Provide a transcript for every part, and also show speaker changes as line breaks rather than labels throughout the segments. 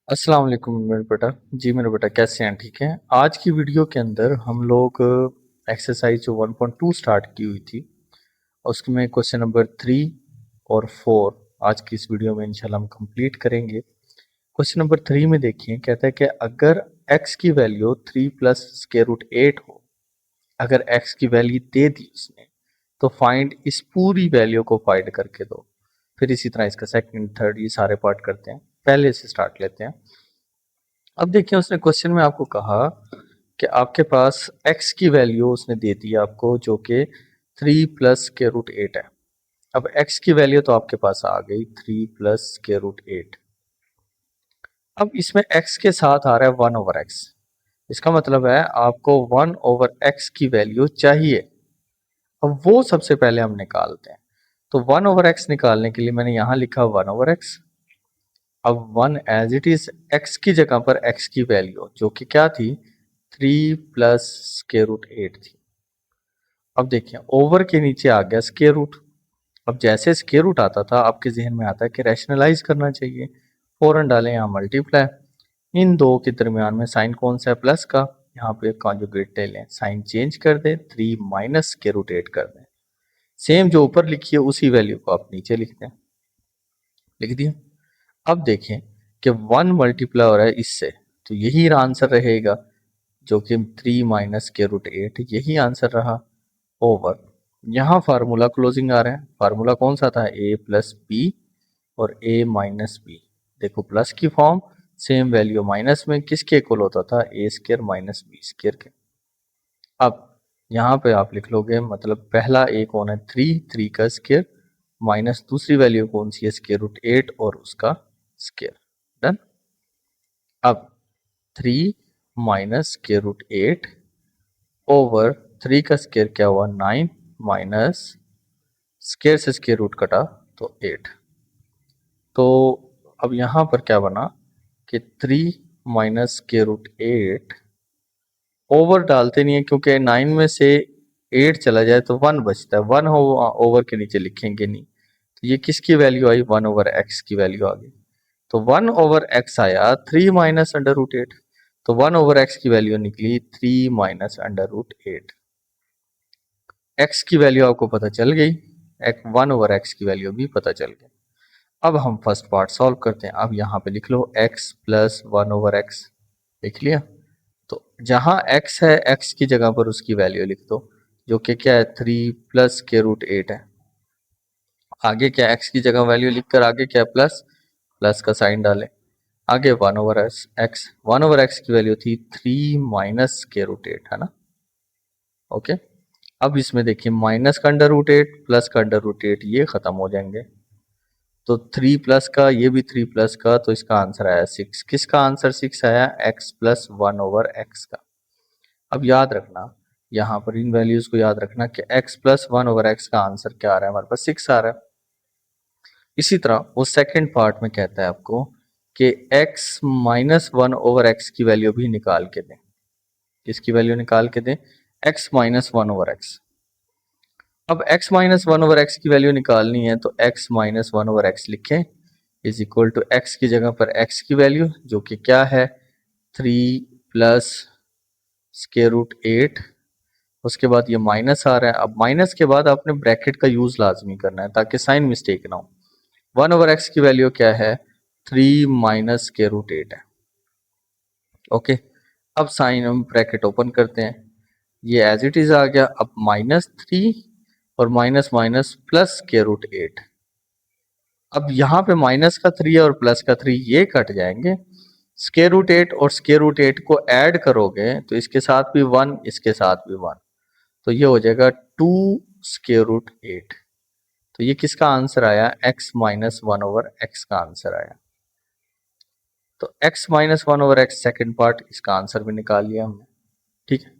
अस्सलाम वालेकुम मेरे बेटा। जी मेरे बेटा, कैसे हैं? ठीक है। आज की वीडियो के अंदर हम लोग एक्सरसाइज जो 1.2 स्टार्ट की हुई थी उसमें क्वेश्चन नंबर 3 और 4 आज की इस वीडियो में इंशाल्लाह हम कंप्लीट करेंगे। क्वेश्चन नंबर 3 में देखिए, कहता है कि अगर x की वैल्यू 3 प्लस स्क्वायर रूट 8 हो, अगर x की वैल्यू दे दी उसने, तो फाइंड इस पूरी वैल्यू को फाइंड करके दो। फिर इसी तरह इसका सेकंड थर्ड ये सारे पार्ट करते हैं। पहले से स्टार्ट लेते हैं। अब देखिए, उसने क्वेश्चन में आपको कहा कि आपके पास x की वैल्यू उसने दे दी आपको, जो कि 3 प्लस के रूट 8 है। अब x की वैल्यू तो आपके पास आ गई 3 प्लस के रूट 8। अब इसमें x के साथ आ रहा है 1 ओवर x। इसका मतलब है आपको 1 ओवर x की वैल्यू चाहिए। अब वो सबसे पहले हम निकालते हैं। तो 1 ओवर x निकालने के लिए मैंने यहां लिखा 1 ओवर x। अब 1 एज इट इज x की जगह पर x की वैल्यू जो कि क्या थी, 3 प्लस स्क्वायर रूट 8 थी। अब देखिए, ओवर के नीचे आ गया स्क्वायर रूट। अब जैसे स्क्वायर रूट आता था आपके जहन में आता है कि रैशनलाइज करना चाहिए। फौरन डालें यहाँ मल्टीप्लाई। इन दो के दरमियान में साइन कौन सा है, प्लस का। यहाँ पे कॉन्जुगेट ले लें, साइन चेंज कर दें, 3 माइनस स्क्वायर रूट 8 कर दें। सेम जो ऊपर लिखी है उसी वैल्यू को आप नीचे लिख दें। लिख दिया। अब देखें कि 1 मल्टीप्लाई हो रहा है इससे, तो यही आंसर रहेगा, जो कि 3 माइनस के रूट 8, यही आंसर रहा। ओवर यहाँ फार्मूला क्लोजिंग आ रहा है। फार्मूला कौन सा था, a प्लस बी और a माइनस बी। देखो प्लस की फॉर्म, सेम वैल्यू माइनस में किसके इक्वल होता था, ए स्केयर माइनस बी स्केयर के। अब यहाँ पे आप लिख लोगे, मतलब पहला a कौन है, 3 का स्केयर, माइनस दूसरी वैल्यू कौन सी है, स्केयर रूट 8 और उसका स्केयर। डन। अब 3 माइनस स्केयर रूट 8 ओवर 3 का स्केयर क्या हुआ, 9 माइनस स्केयर से स्केयर रूट कटा तो 8। तो अब यहाँ पर क्या बना कि 3 माइनस स्केयर रूट 8, ओवर डालते नहीं है क्योंकि 9 में से 8 चला जाए तो 1 बचता है। 1 हो ओवर के नीचे लिखेंगे नहीं, तो ये किसकी वैल्यू आई, 1 ओवर एक्स की वैल्यू आ गई। तो 1 ओवर एक्स आया 3 माइनस अंडर रूट 8। तो 1 ओवर एक्स की वैल्यू निकली 3 माइनस अंडर रूट 8। एक्स की वैल्यू आपको पता चल गई, 1 ओवर एक्स की वैल्यू भी पता चल गई। अब हम फर्स्ट पार्ट सॉल्व करते हैं। अब यहाँ पे लिख लो x प्लस 1 ओवर एक्स। लिख लिया। तो जहां x है, x की जगह पर उसकी वैल्यू लिख दो, जो कि क्या है, 3 प्लस के रूट 8 है। आगे क्या, x की जगह वैल्यू लिखकर आगे क्या, प्लस, प्लस का साइन डालें। आगे 1 ओवर एक्स, 1 ओवर एक्स की वैल्यू थी 3 माइनस के रूट 8, है ना। ओके। अब इसमें देखिए, माइनस का अंडर रूट 8 प्लस का अंडर रूट 8 ये खत्म हो जाएंगे। तो 3 प्लस का, ये भी 3 प्लस का, तो इसका आंसर आया 6। किसका आंसर 6 आया, x प्लस 1 ओवर एक्स का। अब याद रखना, यहाँ पर इन वैल्यूज को याद रखना कि x प्लस 1 ओवर एक्स का आंसर क्या आ रहा है, हमारे पास 6 आ रहा है। इसी तरह वो सेकंड पार्ट में कहता है आपको कि x माइनस 1 ओवर एक्स की वैल्यू भी निकाल के दें। किसकी वैल्यू निकाल के दें, x माइनस 1 ओवर एक्स। अब x माइनस 1 ओवर एक्स की वैल्यू निकालनी है, तो x माइनस 1 ओवर एक्स लिखें, इज इक्वल टू x की जगह पर x की वैल्यू जो कि क्या है, 3 प्लस स्क्वायर रूट 8। उसके बाद ये माइनस आ रहा है। अब माइनस के बाद आपने ब्रैकेट का यूज लाजमी करना है ताकि साइन मिस्टेक ना हो। 1 ओवर एक्स की वैल्यू क्या है, 3 माइनस स्क्वायर रूट 8 है। ओके। अब साइन हम ब्रैकेट ओपन करते हैं, ये एज इट इज आ गया। अब -3 और minus minus plus square root 8। अब यहाँ पे माइनस का 3 और प्लस का 3 ये कट जाएंगे। स्क्वायर रूट 8 और स्क्वायर रूट 8 को ऐड करोगे तो इसके साथ भी 1, इसके साथ भी 1, तो ये हो जाएगा 2 स्क्वायर रूट 8। तो ये किसका आंसर आया, x माइनस 1 ओवर एक्स का आंसर आया। तो x minus 1 over x second part, इसका आंसर भी निकाल लिया हमने। ठीक है।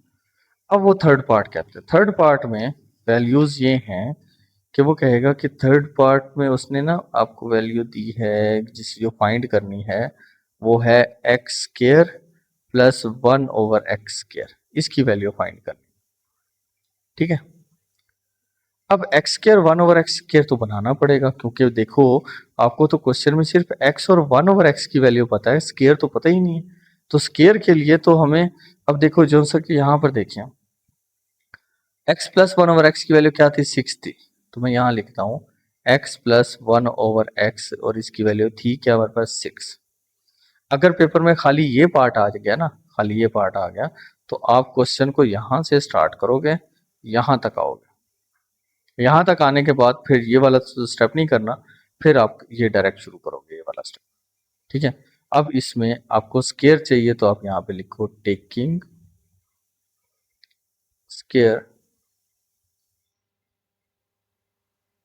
अब वो थर्ड पार्ट कहते हैं। थर्ड पार्ट में वैल्यूज ये हैं कि वो कहेगा कि थर्ड पार्ट में उसने ना आपको वैल्यू दी है, जिस जो फाइंड करनी है वो है x square plus 1 over x square. इसकी वैल्यू फाइंड करनी। ठीक है। अब एक्स स्केयर 1/x² तो बनाना पड़ेगा, क्योंकि देखो आपको तो क्वेश्चन में सिर्फ x और 1/x की वैल्यू पता है, स्केयर तो पता ही नहीं है। तो स्केयर के लिए तो हमें, अब देखो जो सा कि यहाँ पर देखिए x प्लस 1/x की वैल्यू क्या थी, 6 थी। तो मैं यहाँ लिखता हूँ x प्लस 1/x और इसकी वैल्यू थी क्या हमारे पास 6। अगर पेपर में खाली ये पार्ट आ गया ना, खाली ये पार्ट आ गया, तो आप क्वेश्चन को यहाँ से स्टार्ट करोगे, यहाँ तक आओगे। यहाँ तक आने के बाद फिर ये वाला स्टेप नहीं करना, फिर आप ये डायरेक्ट शुरू करोगे ये वाला स्टेप। ठीक है। अब इसमें आपको स्केयर चाहिए, तो आप यहाँ पे लिखो taking square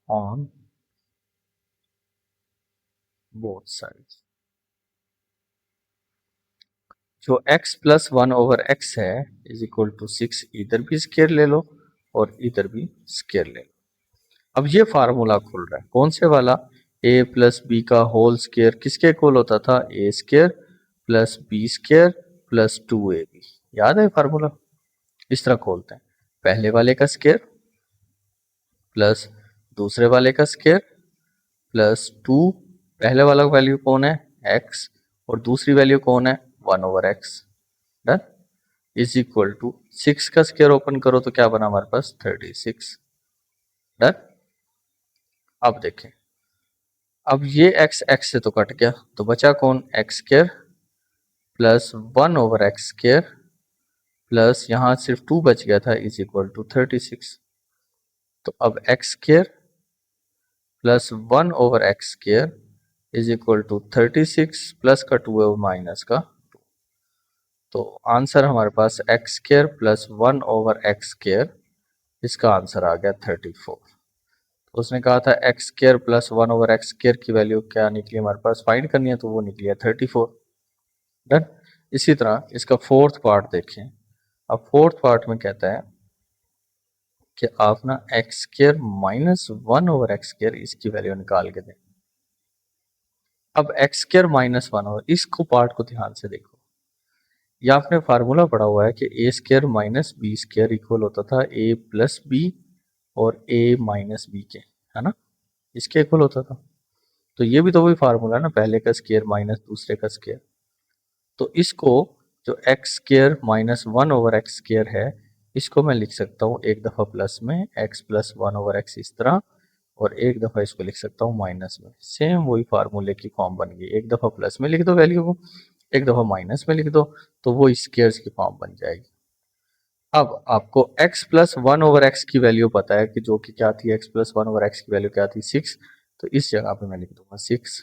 on both sides. जो x प्लस 1/x है इज इक्वल टू 6, इधर भी स्केयर ले लो और इधर भी स्केयर ले लो। अब ये फार्मूला खुल रहा है कौन से वाला, a प्लस बी का होल स्केयर किसके इक्वल होता था, a square plus B square plus 2ab। याद है फार्मूला, इस तरह खोलते हैं, पहले वाले का स्केयर प्लस दूसरे वाले का स्केयर प्लस 2, पहले वाला वैल्यू कौन है x और दूसरी वैल्यू कौन है 1/x, done, is equal to 6 का स्केयर ओपन करो तो क्या बना हमारे पास 36, डन। अब देखें, अब ये x से तो कट गया, तो बचा कौन x square plus 1/x square plus यहाँ सिर्फ 2 बच गया था इज इक्वल टू 36। तो अब x square plus 1/x square is equal to 36 plus का 2 है वो माइनस का 2। तो आंसर हमारे पास x square plus 1/x square, इसका आंसर आ गया 34। तो उसने कहा था x square plus 1/x square की वैल्यू क्या निकली हमारे पास, फाइंड करनी है, तो वो निकली है 34, डन। इसी तरह इसका फोर्थ पार्ट देखें। अब फोर्थ पार्ट में कहता है कि आप ना x square minus 1/x square इसकी वैल्यू निकाल के दें। अब x स्केयर माइनस 1, इसको पार्ट को ध्यान से देखो, ये आपने फार्मूला पढ़ा हुआ है कि a square minus B square equal होता था a प्लस बी और a माइनस बी के, है ना, इसके इक्वल होता था। तो ये भी तो वही फार्मूला है ना, पहले का स्केयर माइनस दूसरे का स्केयर। तो इसको जो x square minus 1/x square है, इसको मैं लिख सकता हूँ एक दफ़ा प्लस में x प्लस 1/x इस तरह, और एक दफ़ा इसको लिख सकता हूँ माइनस में, सेम वही फार्मूले की फॉर्म बन गई। एक दफ़ा प्लस में लिख दो वैल्यू को, एक दफ़ा माइनस में लिख दो, तो वो स्केयर्स की फॉर्म बन जाएगी। अब आपको x प्लस 1/x की वैल्यू पता है कि जो कि क्या थी, x प्लस 1/x की वैल्यू क्या थी 6, तो इस जगह पे मैं लिख दूंगा 6।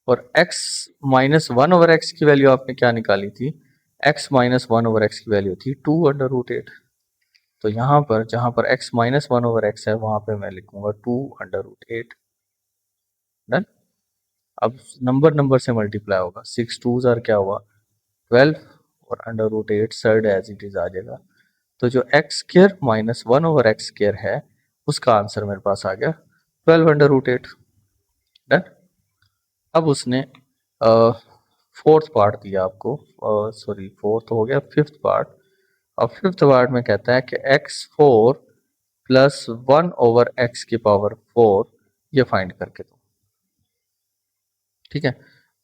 और x माइनस 1/x की वैल्यू आपने क्या निकाली थी, x माइनस 1/x की वैल्यू थी 2√8। तो यहाँ पर जहाँ पर x माइनस 1/x है वहां पे मैं लिखूंगा 2√8, डन। अब नंबर नंबर से मल्टीप्लाई होगा, 6 2 जार क्या हुआ 12 और √8 सर्ड एज इट इज आ जाएगा। तो जो x square minus 1/x square है उसका आंसर मेरे पास आ गया 12√8, डन। अब उसने फोर्थ पार्ट दिया आपको, सॉरी फोर्थ हो गया, फिफ्थ पार्ट। अब फिफ्थ पार्ट में कहता है कि x4 प्लस 1/x की पावर 4 ये फाइंड करके दो। ठीक है।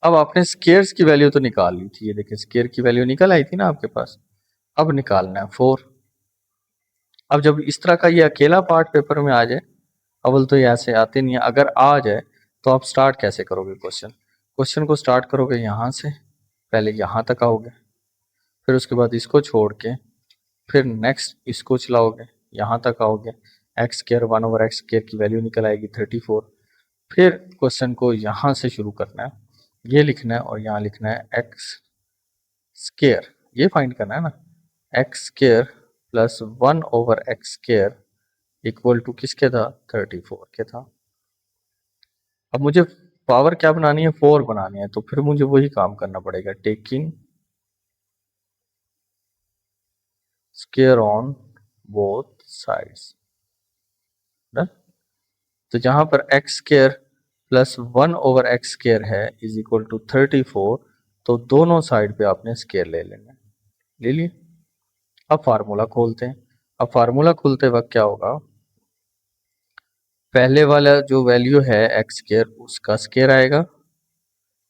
अब आपने स्केयर्स की वैल्यू तो निकाल ली थी, ये देखिए स्केयर की वैल्यू निकल आई थी ना आपके पास, अब निकालना है 4। अब जब इस तरह का ये अकेला पार्ट पेपर में आ जाए, अव्वल तो ये ऐसे आते नहीं है, अगर आ जाए तो आप स्टार्ट कैसे करोगे क्वेश्चन, क्वेश्चन को स्टार्ट करोगे यहाँ से, पहले यहाँ तक आओगे, फिर उसके बाद इसको छोड़ के फिर नेक्स्ट इसको चलाओगे, यहाँ तक आओगे, एक्स स्केयर 1/x स्केयर की वैल्यू निकल आएगी 34। फिर क्वेश्चन को यहाँ से शुरू करना है, ये लिखना है और यहाँ लिखना है एक्स स्केयर, ये फाइंड करना है ना, x square plus 1/x square equal to किसके था 34 के था। अब मुझे पावर क्या बनानी है 4 बनानी है, तो फिर मुझे वही काम करना पड़ेगा, taking square on both sides, done. तो जहां पर x square plus 1/x square है इज इक्वल टू 34, तो दोनों साइड पे आपने स्केयर ले लेना है, ले लिए। अब फार्मूला खोलते हैं। अब फार्मूला खोलते वक्त क्या होगा, पहले वाला जो वैल्यू है एक्स स्केयर उसका स्केयर आएगा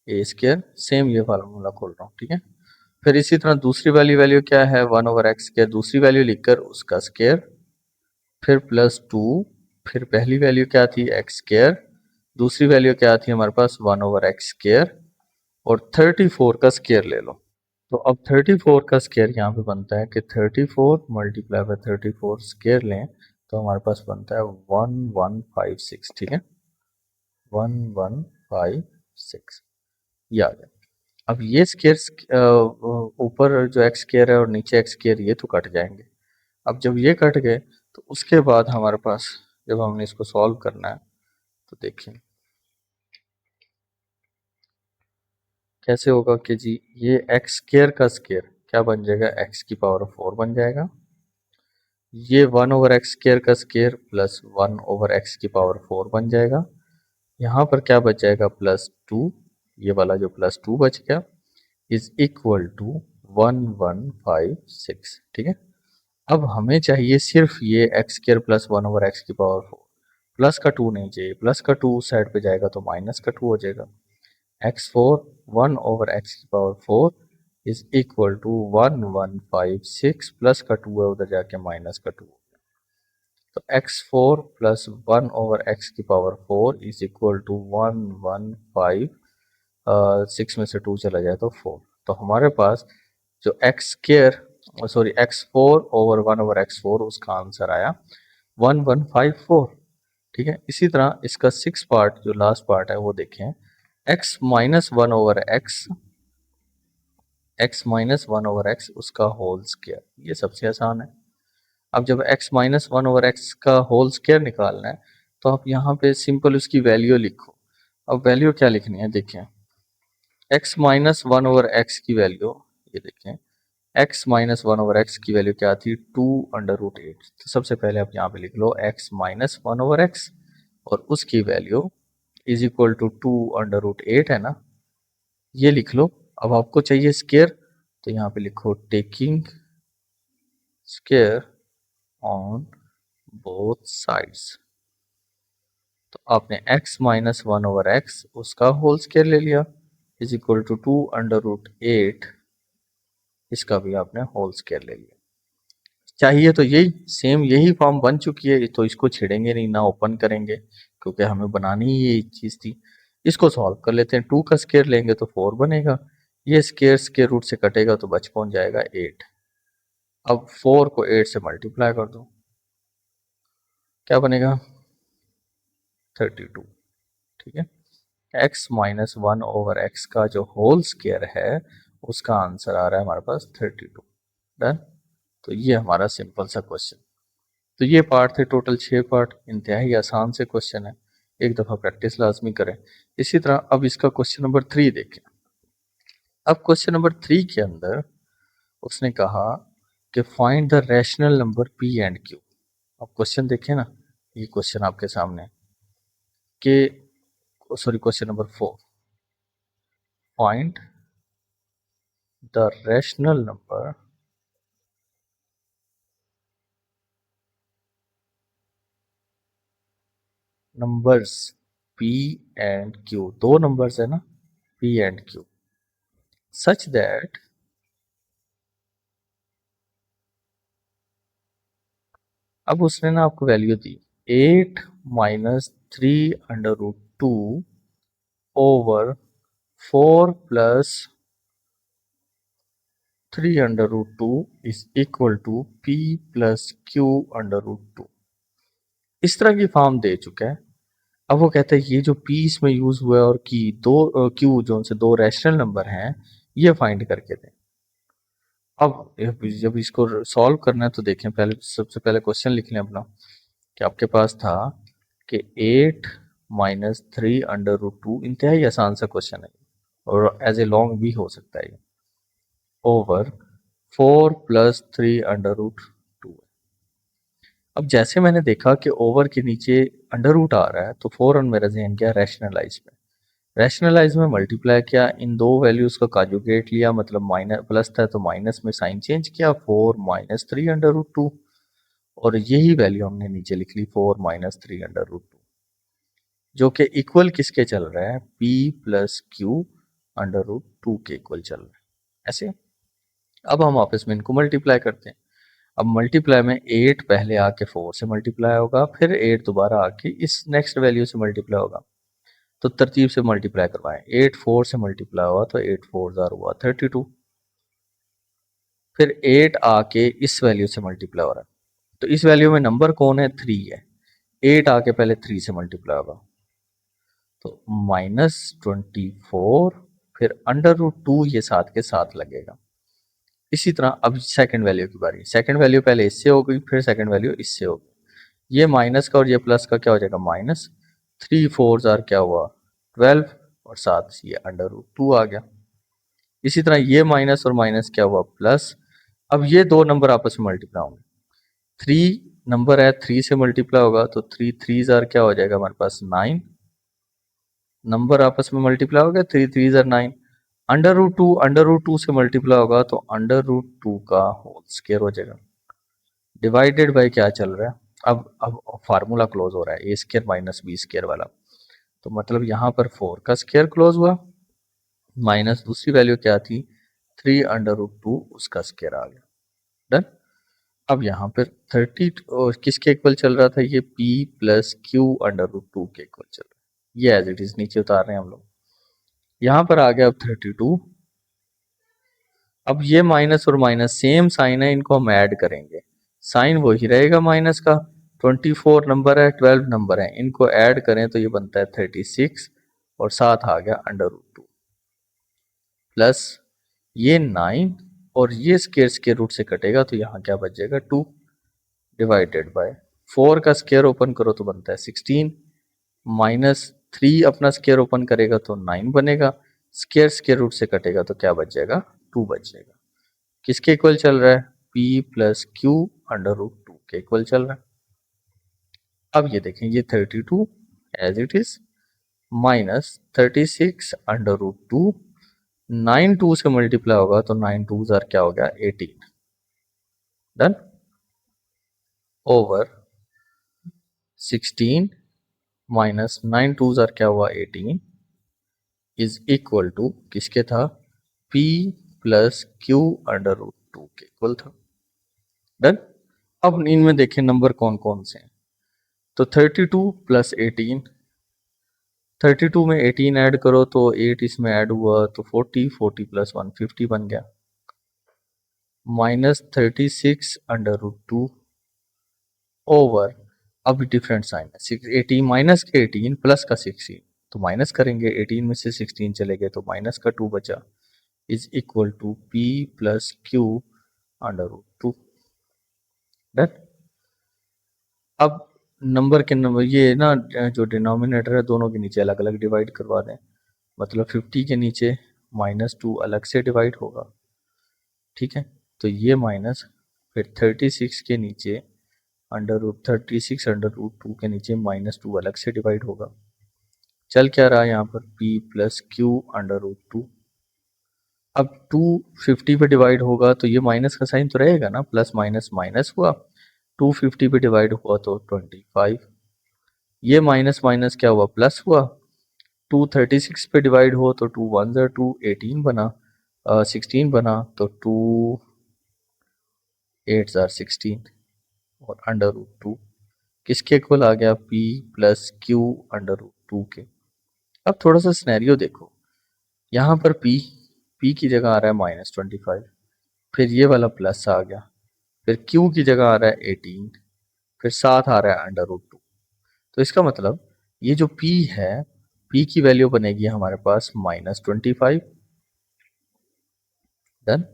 ए स्केयर, सेम ये फार्मूला खोल रहा हूँ, ठीक है। फिर इसी तरह दूसरी वाली वैल्यू क्या है 1/x स्केयर, दूसरी वैल्यू लिखकर उसका स्केयर, फिर +2, फिर पहली वैल्यू क्या थी एक्स स्केयर, दूसरी वैल्यू क्या थी हमारे पास 1/x स्केयर, और 34 का स्केयर ले लो। तो अब 34 का स्केयर यहाँ पे बनता है कि 34 मल्टीप्लाई बाय 34 स्केयर लें तो हमारे पास बनता है 1156, ठीक है, 1156, ये आ गया। अब ये स्केयर ऊपर जो एक्स स्केयर है और नीचे एक्स स्केयर ये तो कट जाएंगे। अब जब ये कट गए तो उसके बाद हमारे पास जब हमने इसको सॉल्व करना है तो देखिए कैसे होगा कि जी ये एक्स स्केयर का स्केयर क्या बन जाएगा, एक्स की पावर 4 बन जाएगा। ये 1/x स्केयर का स्केयर प्लस 1/x की पावर 4 बन जाएगा। यहाँ पर क्या बच जाएगा +2, ये वाला जो +2 बच गया इज इक्वल टू 1156, ठीक है। अब हमें चाहिए सिर्फ ये एक्स स्केयर प्लस 1/x की पावर 4, प्लस का 2 नहीं चाहिए, प्लस का 2 उस साइड पे जाएगा तो माइनस का 2 हो जाएगा। x4 1/x की power 4 is equal to 1156, plus का 2 है उधर जाके माइनस का 2, तो x4 प्लस 1/x की पावर 4 इज इक्वल टू 115, 6 में से 2 चला जाए तो 4, तो हमारे पास जो एक्स स्केयर सॉरी x4/1/x4 उसका आंसर आया 1154, ठीक है। इसी तरह इसका 6 पार्ट जो लास्ट पार्ट है वो देखें, x-1/x उसका होल स्केयर, ये सबसे आसान है। अब जब x-1/x का होल स्केयर निकालना है तो आप यहाँ पे सिंपल उसकी वैल्यू लिखो। अब वैल्यू क्या लिखनी है देखें, x-1/x की वैल्यू, ये देखें x-1/x की वैल्यू क्या थी 2√8, तो सबसे पहले आप यहाँ पे लिख लो x-1/x और उसकी वैल्यू इज इक्वल टू 2√8 है ना, ये लिख लो। अब आपको चाहिए स्केयर तो यहाँ पे लिखो taking square on both sides, तो आपने x-1/x उसका होल स्केयर ले लिया इज इक्वल टू 2√8, इसका भी आपने होल स्केयर ले लिया। चाहिए तो यही सेम यही फॉर्म बन चुकी है, तो इसको छेड़ेंगे नहीं ना ओपन करेंगे क्योंकि हमें बनानी ही यही चीज़ थी। इसको सॉल्व कर लेते हैं, 2 का स्केयर लेंगे तो 4 बनेगा, ये स्केयर स्केयर रूट से कटेगा तो बच पहुंच जाएगा 8। अब 4 को 8 से मल्टीप्लाई कर दो, क्या बनेगा 32, ठीक है। x-1/x का जो होल स्केयर है उसका आंसर आ रहा है हमारे पास 32, डन। तो ये हमारा सिंपल सा क्वेश्चन। तो ये पार्ट थे टोटल 6 पार्ट, इंतहाई आसान से क्वेश्चन है, एक दफ़ा प्रैक्टिस लाजमी करें। इसी तरह अब इसका क्वेश्चन नंबर 3 देखें। अब क्वेश्चन नंबर 3 के अंदर उसने कहा कि find the rational number p and q। अब क्वेश्चन देखें ना, ये क्वेश्चन आपके सामने कि sorry question number 4, find the rational numbers p and q, दो नंबर्स है ना p and q, such that अब उसने ना आपको वैल्यू दी 8 minus 3√2 over 4 plus 3√2 is equal to p plus q√2, इस तरह की फॉर्म दे चुका है। अब वो कहता है ये जो p इसमें यूज हुआ है और की दो q जो उनसे दो रैशनल नंबर हैं ये फाइंड करके दें। अब जब इसको सॉल्व करना है तो देखें, पहले सबसे पहले क्वेश्चन लिख लें अपना कि आपके पास था कि 8 माइनस 3√2, इंतहाई आसान सा क्वेश्चन है और एज ए लॉन्ग भी हो सकता है, ओवर 4 प्लस 3√2। अब जैसे मैंने देखा कि ओवर के नीचे अंडर रूट आ रहा है तो फौरन मेरा जहन गया रैशनलाइज में, रैशनलाइज में मल्टीप्लाई किया, इन दो वैल्यूज का काजुगेट लिया, मतलब माइनस प्लस था तो माइनस में साइन चेंज किया, 4 माइनस 3√2, और यही वैल्यू हमने नीचे लिख ली 4 माइनस 3√2। जो कि इक्वल किसके चल रहा है, p plus Q under root 2 के इक्वल चल रहा है ऐसे। अब हम आपस में इनको मल्टीप्लाई करते हैं। अब मल्टीप्लाई में 8 पहले आके 4 से मल्टीप्लाई होगा, फिर 8 दोबारा आके इस नेक्स्ट वैल्यू से मल्टीप्लाई होगा। तो तरतीब से मल्टीप्लाई करवाएं। 8 4 से मल्टीप्लाई हुआ तो 8 4 जार हुआ 32। फिर 8 आके इस वैल्यू से मल्टीप्लाई हो रहा है, तो इस वैल्यू में नंबर कौन है, 3 है। 8 आके पहले 3 से मल्टीप्लाई होगा तो -24, फिर अंडर रूट 2 ये साथ के साथ लगेगा। इसी तरह अब सेकंड वैल्यू की बारी। सेकंड वैल्यू पहले इससे हो गई, फिर सेकंड वैल्यू इससे हो गई। ये माइनस का और ये प्लस का क्या हो जाएगा, माइनस 3 4 जार क्या हुआ 12, और साथ ये अंडर रूट 2 आ गया। इसी तरह ये माइनस और माइनस क्या हुआ प्लस। अब ये दो नंबर आपस में मल्टीप्लाई होंगे। 3 नंबर है, 3 से मल्टीप्लाई होगा तो 3 3 जार क्या हो जाएगा हमारे पास 9। नंबर आपस में मल्टीप्लाई हो गया, 3 3 जार 9। अंडर रूट टू से मल्टीप्लाई होगा तो अंडर रूट 2 का होल स्क्वायर हो जाएगा, डिवाइडेड बाय क्या चल रहा है। अब फार्मूला क्लोज हो रहा है, ए स्क्वायर माइनस बी स्क्वायर वाला। तो मतलब यहाँ पर 4 का स्क्वायर क्लोज हुआ, माइनस दूसरी वैल्यू क्या थी 3 अंडर रूट 2 उसका स्क्वायर आ गया। डन। अब यहाँ पर 30 किसके इक्वल चल रहा था, ये p plus Q under root 2 के इक्वल चल रहा है। ये एज इट इज नीचे उतार रहे हैं हम लोग। यहाँ पर आ गया अब 32। अब ये माइनस और माइनस सेम साइन है, इनको हम ऐड करेंगे, साइन वही रहेगा माइनस का। 24 नंबर है, 12 नंबर है, इनको ऐड करें तो ये बनता है 36, और साथ आ गया अंडर रूट 2 प्लस ये 9, और ये स्क्वायर रूट से कटेगा तो यहाँ क्या बचेगा 2, डिवाइडेड बाय 4 का स्क्वायर ओपन करो तो बनता है 16, माइनस 3 अपना स्क्वायर ओपन करेगा तो 9 बनेगा, स्क्वायर रूट से कटेगा तो क्या बच जाएगा 2 बच जाएगा। किसके इक्वल चल रहा है, p plus Q under root 2 के इक्वल चल रहा है। अब ये देखें, ये 32 as it is minus 36 under root 2, 9 2 से मल्टीप्लाई होगा तो 9 2 जार क्या हो गया 18। डन। ओवर 16 माइनस 9 2 जार क्या हुआ 18 इज इक्वल टू किसके था, p plus Q under root 2 के इक्वल था। डन। अब इनमें देखें नंबर कौन कौन से हैं, तो 32 प्लस 18, 32 में 18 ऐड करो तो 8 इसमें ऐड हुआ तो 40, 40 प्लस 1 50 बन गया, माइनस 36 अंडर रूट 2 ओवर, अब डिफरेंट साइन है, 18 माइनस के 18 प्लस का 16, तो माइनस करेंगे, 18 में से 16 चले गए तो माइनस का 2 बचा, is equal to p plus Q under root 2। Done. अब नंबर के नंबर ये ना जो डिनोमिनेटर है दोनों के नीचे अलग अलग डिवाइड करवा दें, मतलब 50 के नीचे -2 अलग से डिवाइड होगा, ठीक है। तो ये माइनस, फिर 36 के नीचे अंडर रूट 36 अंडर रूट 2 के नीचे -2 अलग से डिवाइड होगा। चल क्या रहा है यहाँ पर p plus Q under root 2। अब 2 50 पे डिवाइड होगा तो ये माइनस का साइन तो रहेगा ना, प्लस माइनस माइनस हुआ, 2 50 पे डिवाइड हुआ तो 25, ये माइनस माइनस क्या हुआ प्लस हुआ, 2 36 पे डिवाइड हो तो 2 1 ज़ा 2 18 बना, 16 बना तो 2 8 ज़ा 16, और अंडर रूट 2 किसके इक्वल आ गया p plus Q under root 2 के। अब थोड़ा सा सिनेरियो देखो, यहाँ पर p की जगह आ रहा है -25, फिर ये वाला प्लस आ गया, फिर q की जगह आ रहा है 18, फिर साथ आ रहा है अंडर रूट 2। तो इसका मतलब ये जो p है, p की वैल्यू बनेगी हमारे पास -25। डन।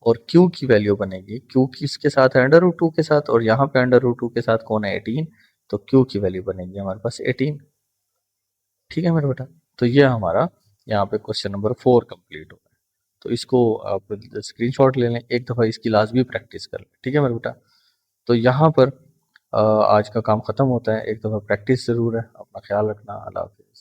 और q की वैल्यू बनेगी, q किसके साथ है अंडर रूट 2 के साथ, और यहाँ पे अंडर रूट 2 के साथ कौन है 18, तो q की वैल्यू बनेगी हमारे पास 18। ठीक है मेरे बेटा। तो ये हमारा यहाँ पे क्वेश्चन नंबर 4 कंप्लीट हो गया। तो इसको आप स्क्रीनशॉट ले लें, एक दफ़ा इसकी लाजमी प्रैक्टिस कर लें, ठीक है मेरे बेटा। तो यहाँ पर आज का काम ख़त्म होता है, एक दफ़ा प्रैक्टिस ज़रूर है, अपना ख्याल रखना, अल्लाह हाफ़िज़।